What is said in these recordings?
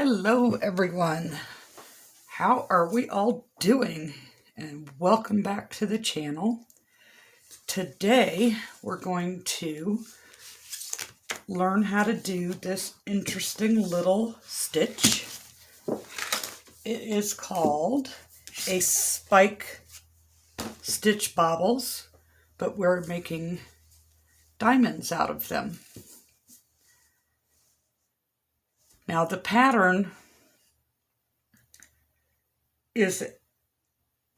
Hello everyone, how are we all doing? And welcome back to the channel. Today we're going to learn how to do this interesting little stitch. It is called a spike stitch bobbles, but we're making diamonds out of them. Now the pattern is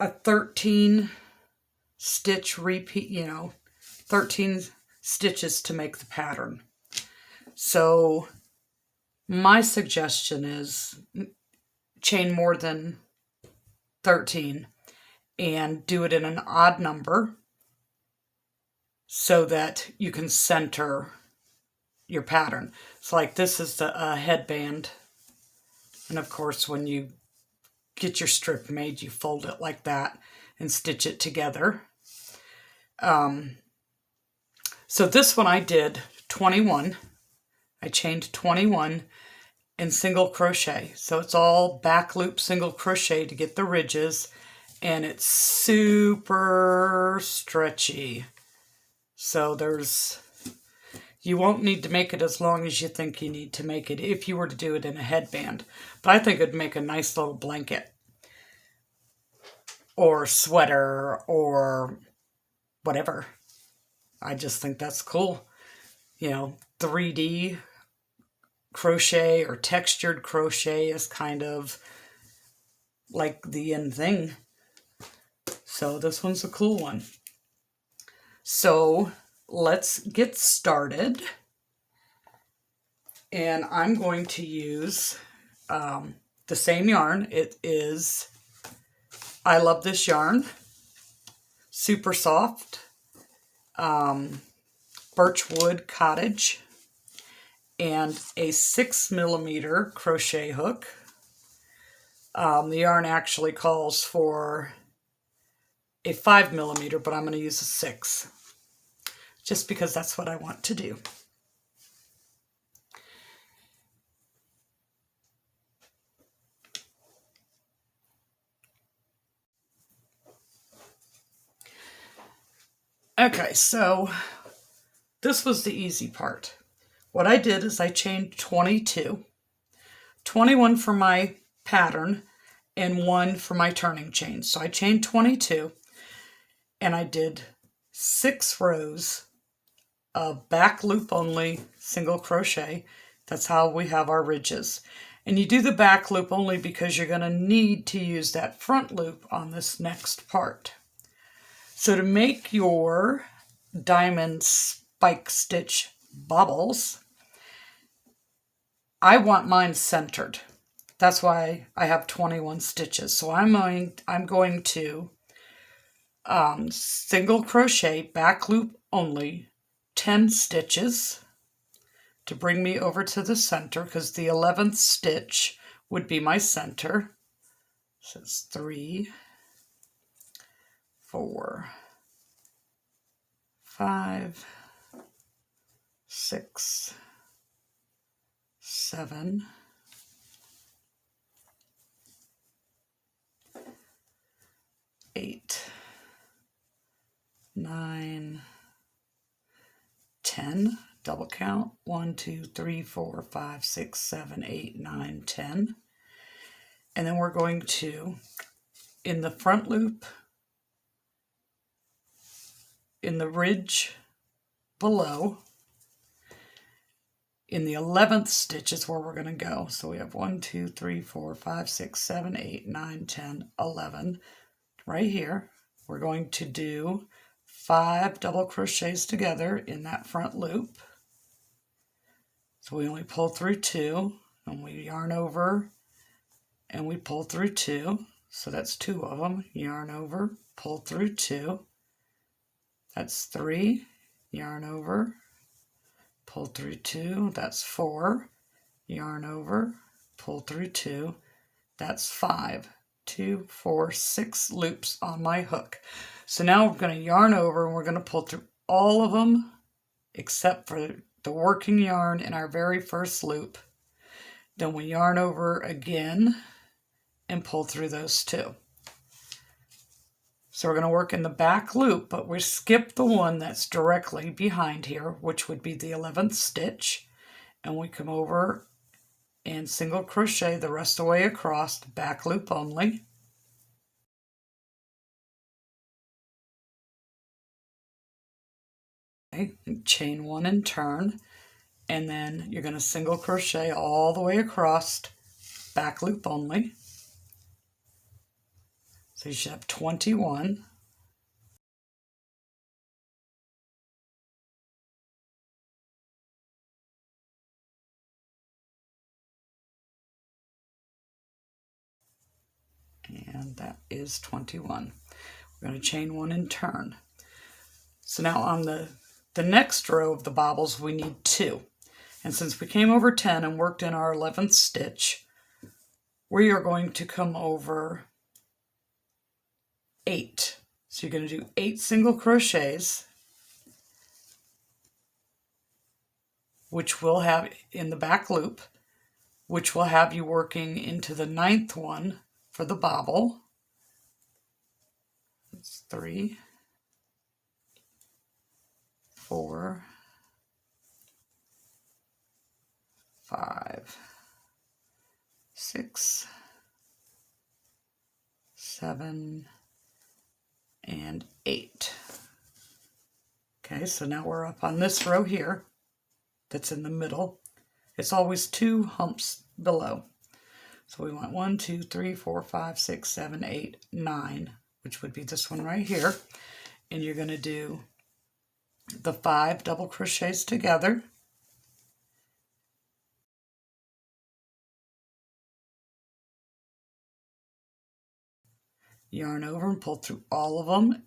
a 13 stitch repeat, 13 stitches to make the pattern. So my suggestion is chain more than 13 and do it in an odd number so that you can center your pattern. So like this is the headband, and of course when you get your strip made, you fold it like that and stitch it together. So this one I did 21. I chained 21 in single crochet. So it's all back loop single crochet to get the ridges, and it's super stretchy. So you won't need to make it as long as you think you need to make it if you were to do it in a headband. But I think it'd make a nice little blanket or sweater or whatever. I just think that's cool. 3D crochet or textured crochet is kind of like the end thing. So this one's a cool one. So let's get started. And I'm going to use the same yarn. It is, I love this yarn. Super soft. Birchwood Cottage. And a 6mm crochet hook. The yarn actually calls for a 5mm, but I'm going to use a 6. Just because that's what I want to do. Okay, so this was the easy part. What I did is I chained 22, 21 for my pattern, and 1 for my turning chain. So I chained 22, and I did 6 rows of back loop only single crochet. That's how we have our ridges. And you do the back loop only because you're going to need to use that front loop on this next part. So to make your diamond spike stitch bobbles, I want mine centered. That's why I have 21 stitches. So I'm going to single crochet back loop only 10 stitches to bring me over to the center, because the 11th stitch would be my center. So it's 3, 4, 5, 6, 7, 8, 9, 10, double count, 1, 2, 3, 4, 5, 6, 7, 8, 9, 10. And then we're going to, in the front loop, in the ridge below, in the 11th stitch is where we're going to go. So we have 1, 2, 3, 4, 5, 6, 7, 8, 9, 10, 11. Right here, we're going to do 5 double crochets together in that front loop. So we only pull through 2, and we yarn over, and we pull through 2. So that's 2 of them. Yarn over, pull through 2. That's 3. Yarn over, pull through 2. That's 4. Yarn over, pull through 2. That's 5. 2, 4, 6 loops on my hook. So now we're going to yarn over, and we're going to pull through all of them except for the working yarn in our very first loop. Then we yarn over again and pull through those 2. So we're going to work in the back loop, but we skip the one that's directly behind here, which would be the 11th stitch. And we come over and single crochet the rest of the way across, back loop only. Okay, chain 1 and turn, and then you're going to single crochet all the way across, back loop only. So you should have 21. And that is 21. We're going to chain 1 and turn. So now on the next row of the bobbles, we need 2. And since we came over 10 and worked in our 11th stitch, we are going to come over 8. So you're going to do 8 single crochets, which will have in the back loop, which will have you working into the 9th one for the bobble. That's 3, 4, 5, 6, 7, and 8. Okay, so now we're up on this row here that's in the middle. It's always 2 humps below. So we want 1, 2, 3, 4, 5, 6, 7, 8, 9, which would be this one right here. And you're going to do the 5 double crochets together. Yarn over and pull through all of them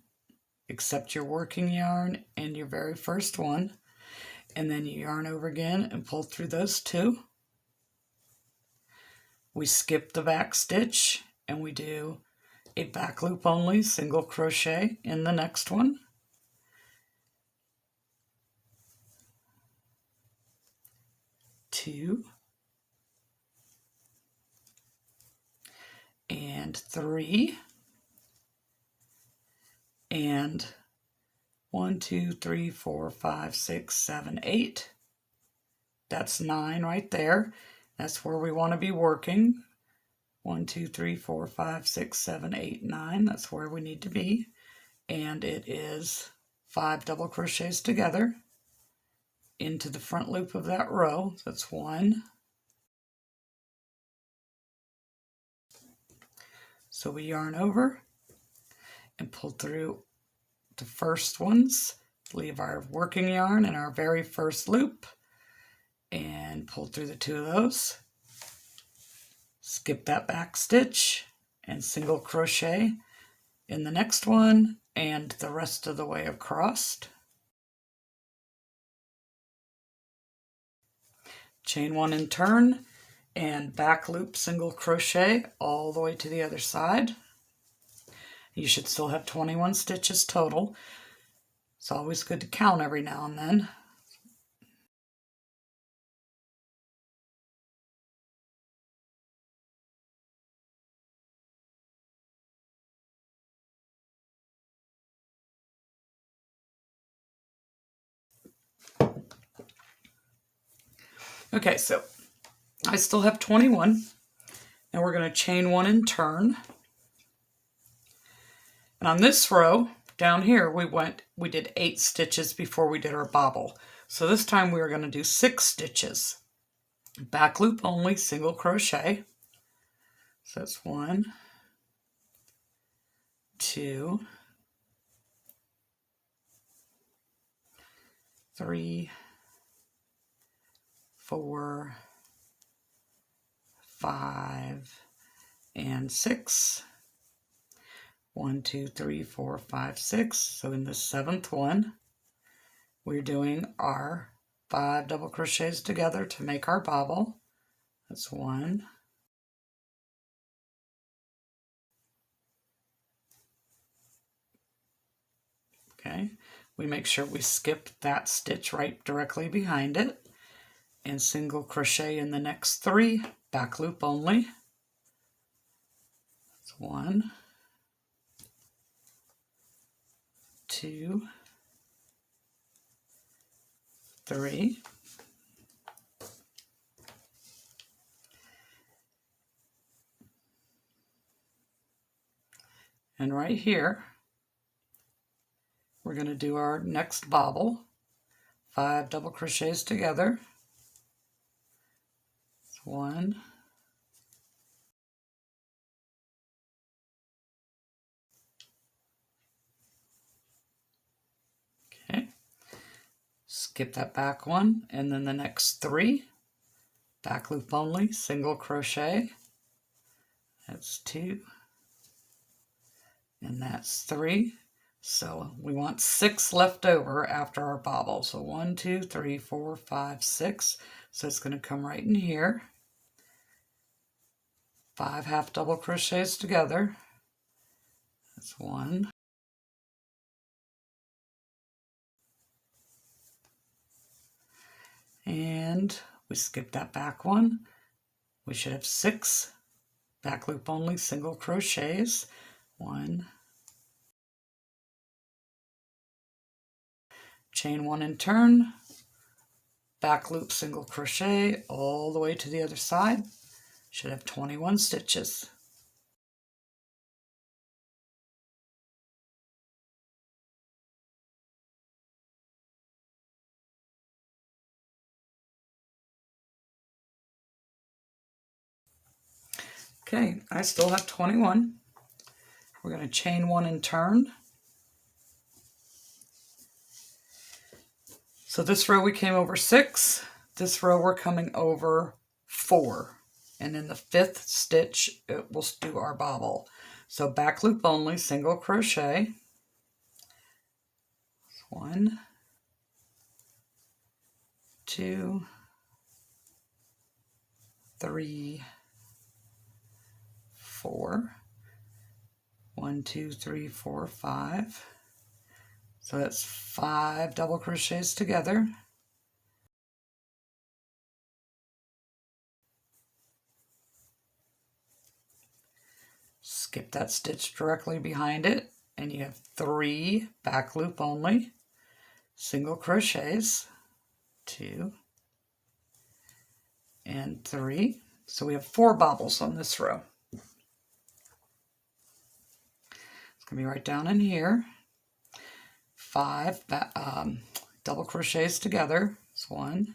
except your working yarn and your very first one. And then you yarn over again and pull through those 2. We skip the back stitch and we do a back loop only single crochet in the next one. Two and 3 and 1, 2, 3, 4, 5, 6, 7, 8. That's 9 right there. That's where we want to be working. 1, 2, 3, 4, 5, 6, 7, 8, 9. That's where we need to be. And it is 5 double crochets together into the front loop of that row. That's 1. So we yarn over and pull through the first ones, leave our working yarn in our very first loop, and pull through the 2 of those. Skip that back stitch and single crochet in the next one and the rest of the way across. Chain 1 and turn and back loop single crochet all the way to the other side. You should still have 21 stitches total. It's always good to count every now and then. Okay, so I still have 21, and we're going to chain 1 and turn. And on this row down here, we did 8 stitches before we did our bobble. So this time we are going to do 6 stitches. Back loop only, single crochet. So that's 1, 2, 3, 4, 5, and 6. 1, 2, 3, 4, 5, 6. So in the 7th one, we're doing our 5 double crochets together to make our bobble. That's 1. Okay, we make sure we skip that stitch right directly behind it and single crochet in the next 3 back loop only. That's 1, 2, 3, and right here we're going to do our next bobble. 5 double crochets together. 1, okay, skip that back one, and then the next 3 back loop only, single crochet. That's 2, and that's 3. So we want 6 left over after our bobble. So 1, 2, 3, 4, 5, 6. So it's going to come right in here. 5 half double crochets together. That's 1. And we skip that back one. We should have 6 back loop only single crochets. 1, chain 1 and turn, back loop single crochet all the way to the other side. Should have 21 stitches. Okay, I still have 21. We're going to chain 1 and turn. So this row we came over 6. This row we're coming over 4. And in the 5th stitch, we'll do our bobble. So back loop only, single crochet. 1, 2, 3, 4. 1, 2, 3, 4, 5. So that's 5 double crochets together. Skip that stitch directly behind it, and you have 3 back loop only single crochets, 2 and 3. So we have 4 bobbles on this row. It's going to be right down in here. 5 double crochets together. It's 1,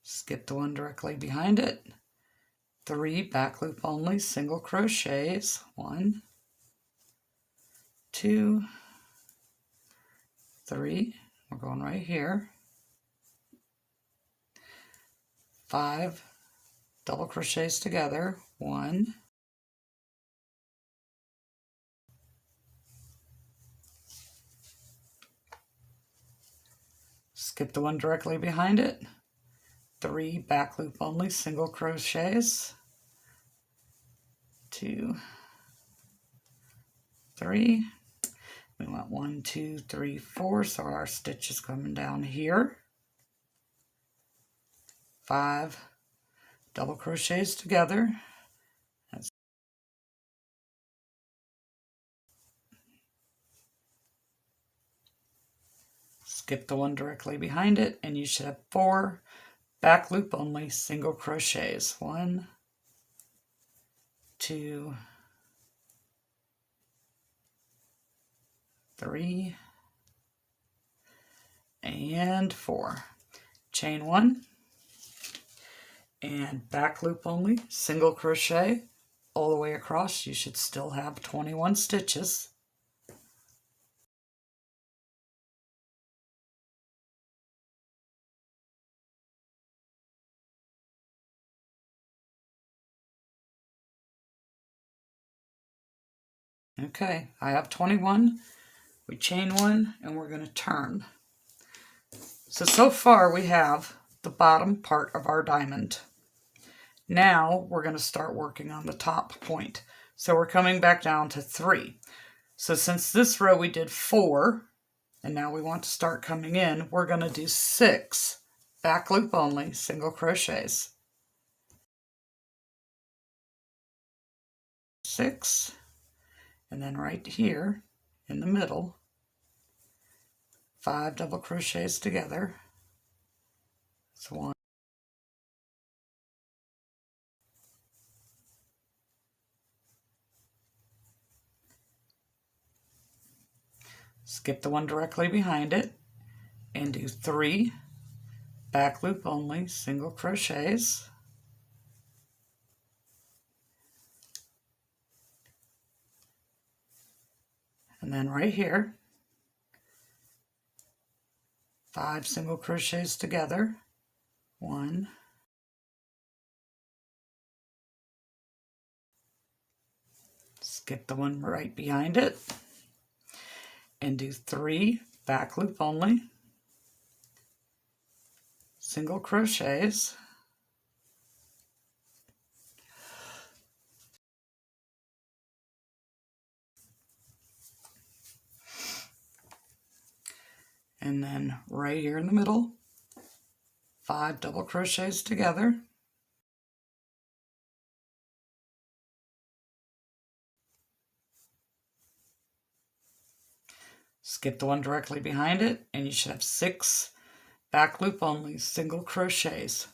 skip the one directly behind it. 3 back loop only single crochets. 1, 2, 3. We're going right here. 5 double crochets together. 1, skip the one directly behind it. 3 back loop only single crochets. 2, 3. We want 1, 2, 3, 4. So our stitch is coming down here. 5 double crochets together. Skip the one directly behind it, and you should have 4 back loop only single crochets. 1, 2, 3, and 4. Chain 1 and back loop only single crochet all the way across. You should still have 21 stitches. Okay, I have 21. We chain 1 and we're going to turn. So far we have the bottom part of our diamond. Now we're going to start working on the top point. So we're coming back down to 3. So since this row we did 4, And now we want to start coming in. We're going to do 6 back loop only single crochets. 6, and then right here in the middle, 5 double crochets together. So 1, skip the one directly behind it and do 3 back loop only single crochets. And then right here, 5 single crochets together. 1, skip the one right behind it and do 3 back loop only single crochets. And then right here in the middle, 5 double crochets together. Skip the one directly behind it, and you should have 6 back loop only single crochets.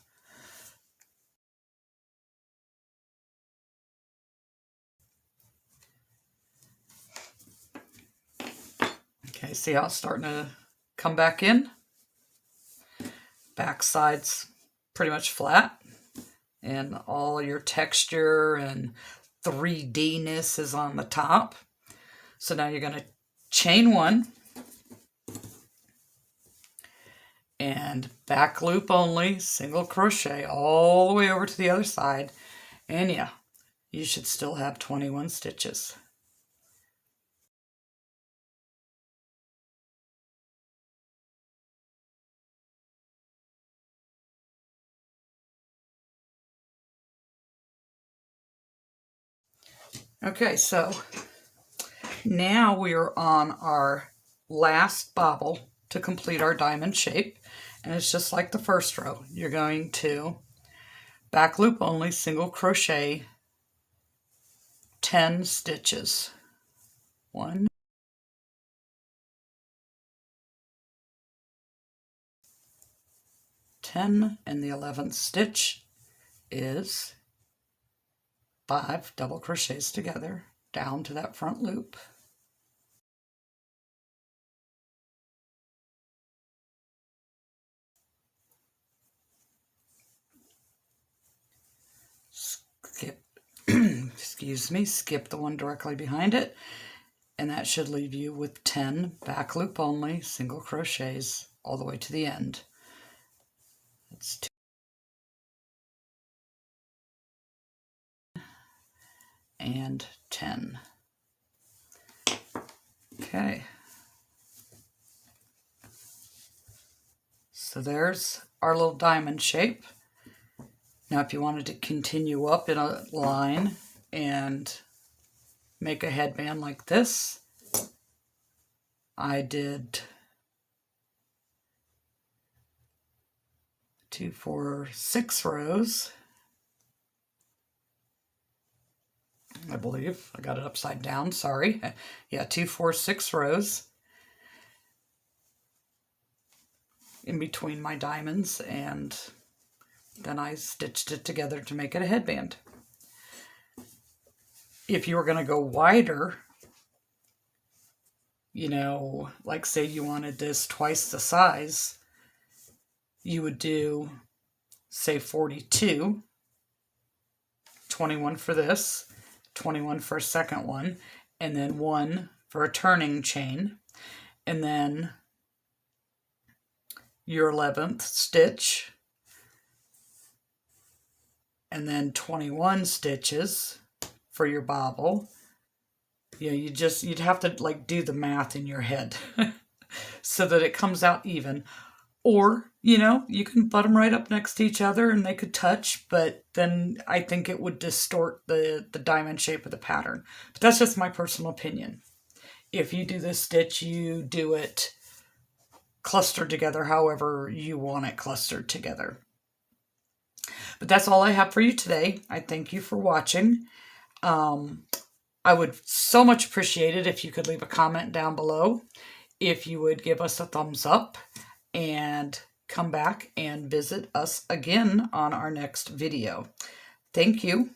Okay, see how it's starting to come back in? Back side's pretty much flat, and all your texture and 3D-ness is on the top. So now you're going to chain 1 and back loop only single crochet all the way over to the other side, and yeah, you should still have 21 stitches. Okay, so now we are on our last bobble to complete our diamond shape, and it's just like the first row. You're going to back loop only single crochet 10 stitches. 1, 10, and the 11th stitch is 5 double crochets together down to that front loop. Skip, excuse me, skip the one directly behind it, and that should leave you with 10 back loop only single crochets all the way to the end. That's 2 and 10. Okay. So there's our little diamond shape. Now if you wanted to continue up in a line and make a headband like this, I did 2, 4, 6 rows. I believe I got it upside down, sorry. Yeah, 2, 4, 6 rows in between my diamonds, and then I stitched it together to make it a headband. If you were going to go wider, you know, like say you wanted this twice the size, you would do, say 42, 21 for this, 21 for a second one, and then 1 for a turning chain, and then your 11th stitch, and then 21 stitches for your bobble. You know, you'd have to like do the math in your head so that it comes out even. Or, you know, you can butt them right up next to each other and they could touch, but then I think it would distort the diamond shape of the pattern. But that's just my personal opinion. If you do this stitch, you do it clustered together however you want it clustered together. But that's all I have for you today. I thank you for watching. I would so much appreciate it if you could leave a comment down below, if you would give us a thumbs up, and come back and visit us again on our next video. Thank you.